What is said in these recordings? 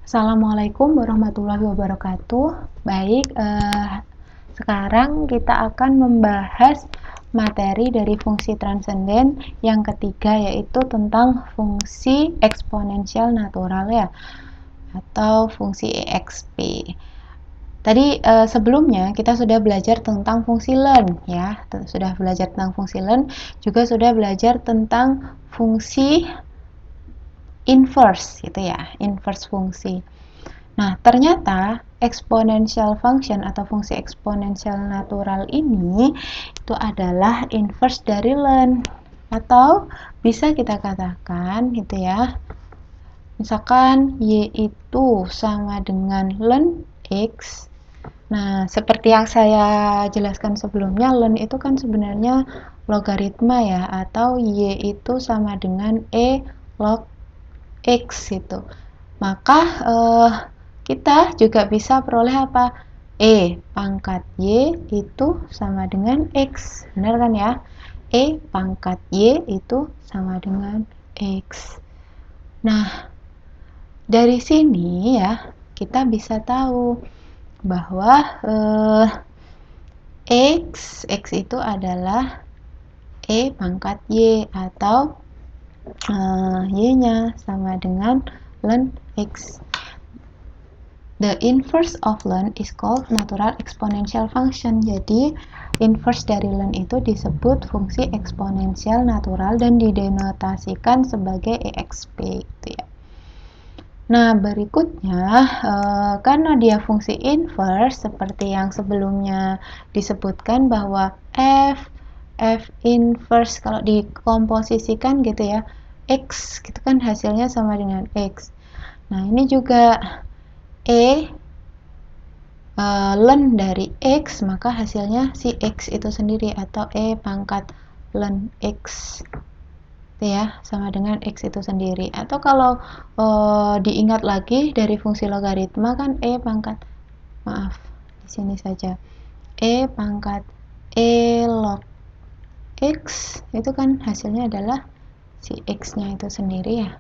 Assalamualaikum warahmatullahi wabarakatuh. Baik, sekarang kita akan membahas materi dari fungsi transenden yang ketiga, yaitu tentang fungsi eksponensial natural ya, atau fungsi exp. Tadi sebelumnya kita sudah belajar tentang fungsi len ya, sudah belajar tentang fungsi len, juga sudah belajar tentang fungsi inverse gitu ya, inverse fungsi. Nah, ternyata exponential function atau fungsi eksponensial natural ini itu adalah inverse dari len, atau bisa kita katakan gitu ya. Misalkan y itu sama dengan len x. Nah, seperti yang saya jelaskan sebelumnya, len itu kan sebenarnya logaritma ya, atau y itu sama dengan e log x gitu. Maka kita juga bisa peroleh apa? E pangkat y itu sama dengan x. Benar kan ya? E pangkat y itu sama dengan x. Nah, dari sini ya, kita bisa tahu bahwa x itu adalah e pangkat y, atau y-nya sama dengan len x. The inverse of len is called natural exponential function. Jadi, inverse dari len itu disebut fungsi eksponensial natural dan didenotasikan sebagai exp gitu ya. Nah, berikutnya, karena dia fungsi inverse, seperti yang sebelumnya disebutkan bahwa f inverse kalau dikomposisikan gitu ya, x gitu kan hasilnya sama dengan x. Nah, ini juga len dari x, maka hasilnya si x itu sendiri, atau e pangkat len x ya, sama dengan x itu sendiri. Atau kalau diingat lagi dari fungsi logaritma kan di sini saja, e pangkat e log x itu kan hasilnya adalah si x-nya itu sendiri ya.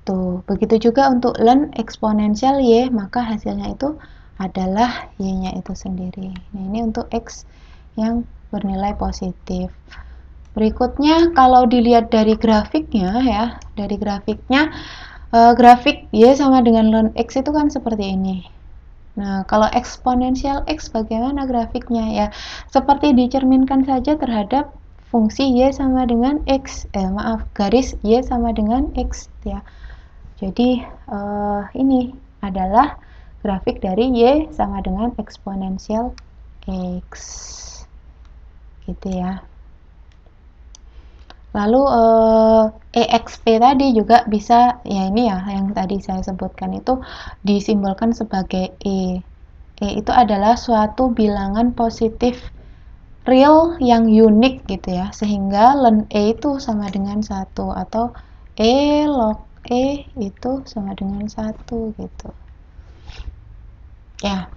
Tuh, begitu juga untuk len eksponensial y, maka hasilnya itu adalah y-nya itu sendiri. Nah, ini untuk x yang bernilai positif. Berikutnya, kalau dilihat dari grafiknya ya, grafik y sama dengan len x itu kan seperti ini. Nah, kalau eksponensial x bagaimana grafiknya ya? Seperti dicerminkan saja terhadap fungsi y sama dengan x, garis y sama dengan x ya. Jadi ini adalah grafik dari y sama dengan eksponensial x gitu ya. Lalu exp tadi juga bisa ya, ini ya yang tadi saya sebutkan itu disimbolkan sebagai e. E itu adalah suatu bilangan positif real yang unik gitu ya, sehingga len e itu sama dengan 1, atau e log e itu sama dengan 1 gitu ya.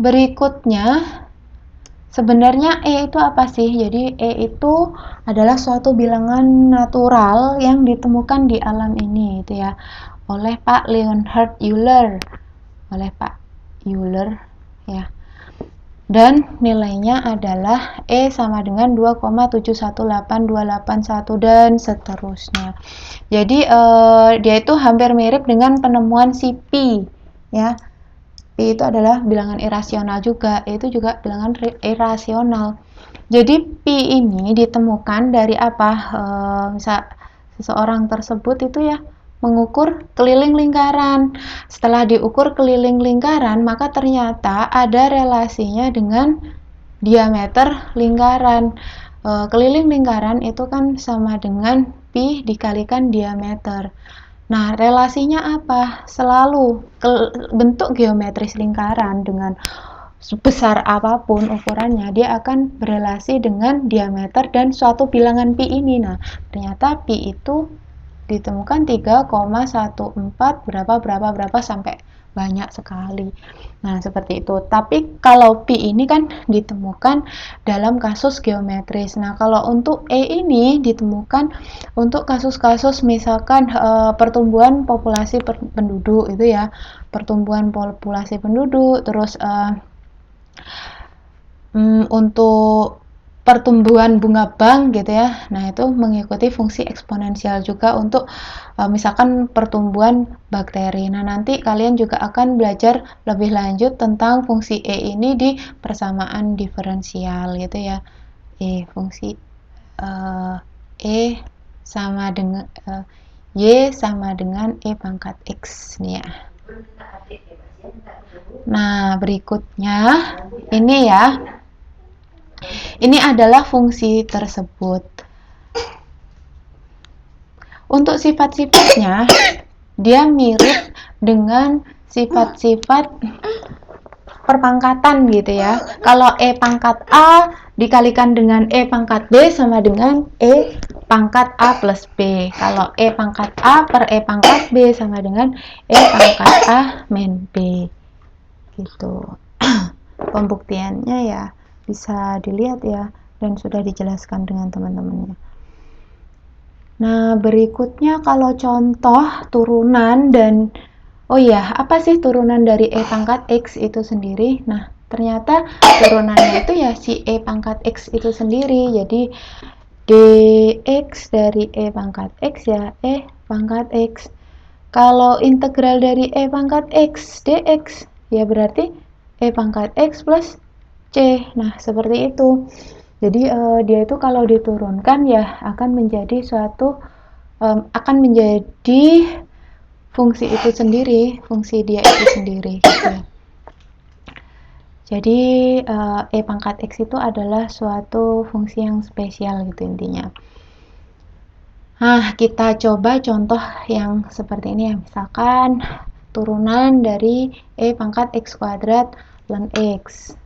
Berikutnya, sebenarnya E itu apa sih? Jadi E itu adalah suatu bilangan natural yang ditemukan di alam ini gitu ya, oleh Pak Leonhard Euler. Ya. Dan nilainya adalah E sama dengan 2,718281 dan seterusnya. Jadi dia itu hampir mirip dengan penemuan si pi ya. Pi itu adalah bilangan irasional juga, itu juga bilangan irasional. Jadi pi ini ditemukan dari apa? Misal seseorang tersebut itu ya mengukur keliling lingkaran. Setelah diukur keliling lingkaran, maka ternyata ada relasinya dengan diameter lingkaran. Keliling lingkaran itu kan sama dengan pi dikalikan diameter. Nah, relasinya apa? Selalu bentuk geometris lingkaran dengan sebesar apapun ukurannya, dia akan berelasi dengan diameter dan suatu bilangan pi ini. Nah, ternyata pi itu ditemukan 3,14 berapa sampai banyak sekali. Nah, seperti itu. Tapi kalau pi ini kan ditemukan dalam kasus geometris. Nah, kalau untuk E ini ditemukan untuk kasus-kasus misalkan pertumbuhan populasi penduduk itu ya, pertumbuhan populasi penduduk, terus untuk pertumbuhan bunga bank gitu ya. Nah, itu mengikuti fungsi eksponensial juga untuk misalkan pertumbuhan bakteri. Nah, nanti kalian juga akan belajar lebih lanjut tentang fungsi E ini di persamaan diferensial gitu ya. Fungsi E sama dengan Y sama dengan E pangkat X nih ya. Nah, berikutnya ini ya. Ini adalah fungsi tersebut. Untuk sifat-sifatnya, dia mirip dengan sifat-sifat perpangkatan gitu ya. Kalau E pangkat A dikalikan dengan E pangkat B sama dengan E pangkat A plus B. Kalau E pangkat A per E pangkat B sama dengan E pangkat A min B. Gitu. Pembuktiannya ya bisa dilihat ya, dan sudah dijelaskan dengan teman-temannya. Nah, berikutnya kalau contoh turunan dan oh ya, apa sih turunan dari E pangkat X itu sendiri? Nah, ternyata turunannya itu ya si E pangkat X itu sendiri. Jadi dx dari E pangkat X ya E pangkat X. Kalau integral dari E pangkat X dx ya berarti E pangkat X plus C. Nah, seperti itu. Jadi dia itu kalau diturunkan ya akan menjadi akan menjadi fungsi itu sendiri, fungsi dia itu sendiri gitu ya. Jadi E pangkat X itu adalah suatu fungsi yang spesial gitu intinya. Nah, kita coba contoh yang seperti ini ya. Misalkan turunan dari E pangkat X kuadrat ln X.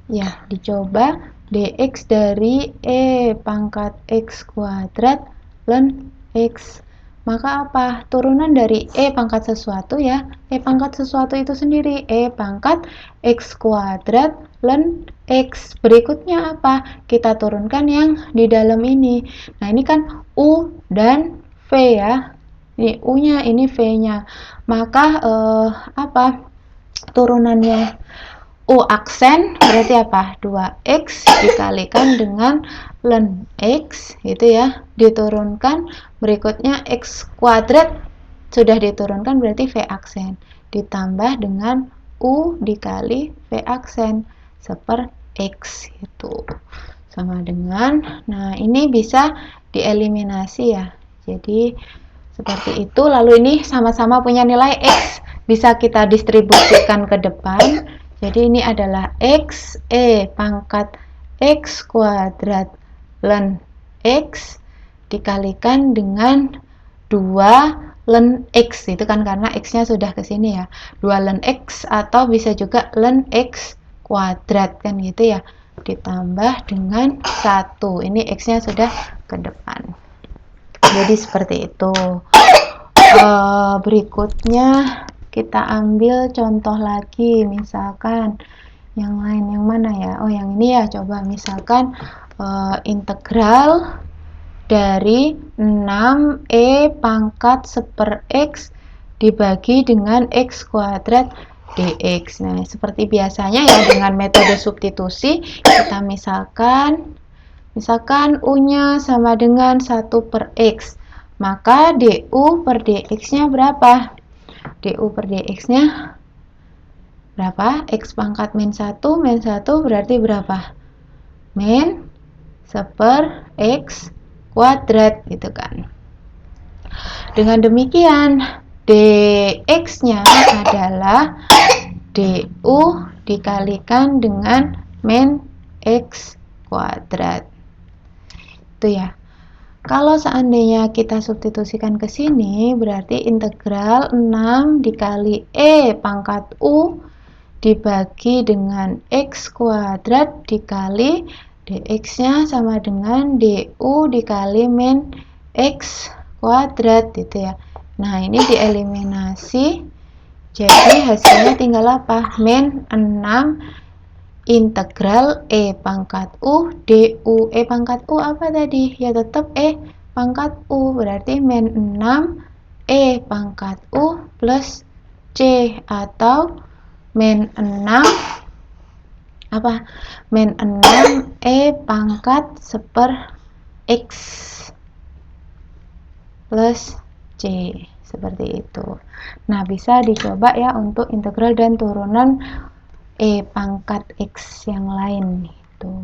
Ya, dicoba dx dari E pangkat X kuadrat ln X. Maka apa? Turunan dari E pangkat sesuatu ya. E pangkat sesuatu itu sendiri. E pangkat X kuadrat ln X. Berikutnya apa? Kita turunkan yang di dalam ini. Nah, ini kan U dan V ya. Ini U-nya, ini V-nya. Maka apa? Turunannya U aksen berarti apa? 2x dikalikan dengan ln x gitu ya, diturunkan. Berikutnya x kuadrat sudah diturunkan berarti v aksen ditambah dengan u dikali v aksen seper x itu sama dengan, nah ini bisa dieliminasi ya. Jadi seperti itu. Lalu ini sama-sama punya nilai x, bisa kita distribusikan ke depan. Jadi ini adalah x E pangkat X kuadrat ln X dikalikan dengan 2 ln X, itu kan karena X nya sudah ke sini ya, 2 ln X atau bisa juga ln X kuadrat kan gitu ya, ditambah dengan 1, ini X nya sudah ke depan. Jadi seperti itu. Berikutnya kita ambil contoh lagi, misalkan yang lain, yang mana ya? Oh, yang ini ya. Coba misalkan integral dari 6e pangkat seper x dibagi dengan x kuadrat dx. Nah, seperti biasanya ya dengan metode substitusi, kita misalkan U-nya sama dengan 1 per x. Maka du per dx-nya berapa? Du per dx-nya berapa? X pangkat min 1 berarti berapa? Min seper X kuadrat gitu kan. Dengan demikian dx-nya adalah du dikalikan dengan min X kuadrat. Itu ya. Kalau seandainya kita substitusikan ke sini, berarti integral 6 dikali E pangkat U dibagi dengan X kuadrat dikali dx-nya sama dengan du dikali min X kuadrat gitu ya. Nah, ini dieliminasi, jadi hasilnya tinggal apa? Min 6 integral E pangkat U du. E pangkat U apa tadi? Ya tetap E pangkat U, berarti min 6 E pangkat U plus C, atau min 6 apa? Min 6 E pangkat 1/X plus C, seperti itu. Nah, bisa dicoba ya untuk integral dan turunan E pangkat X yang lain itu.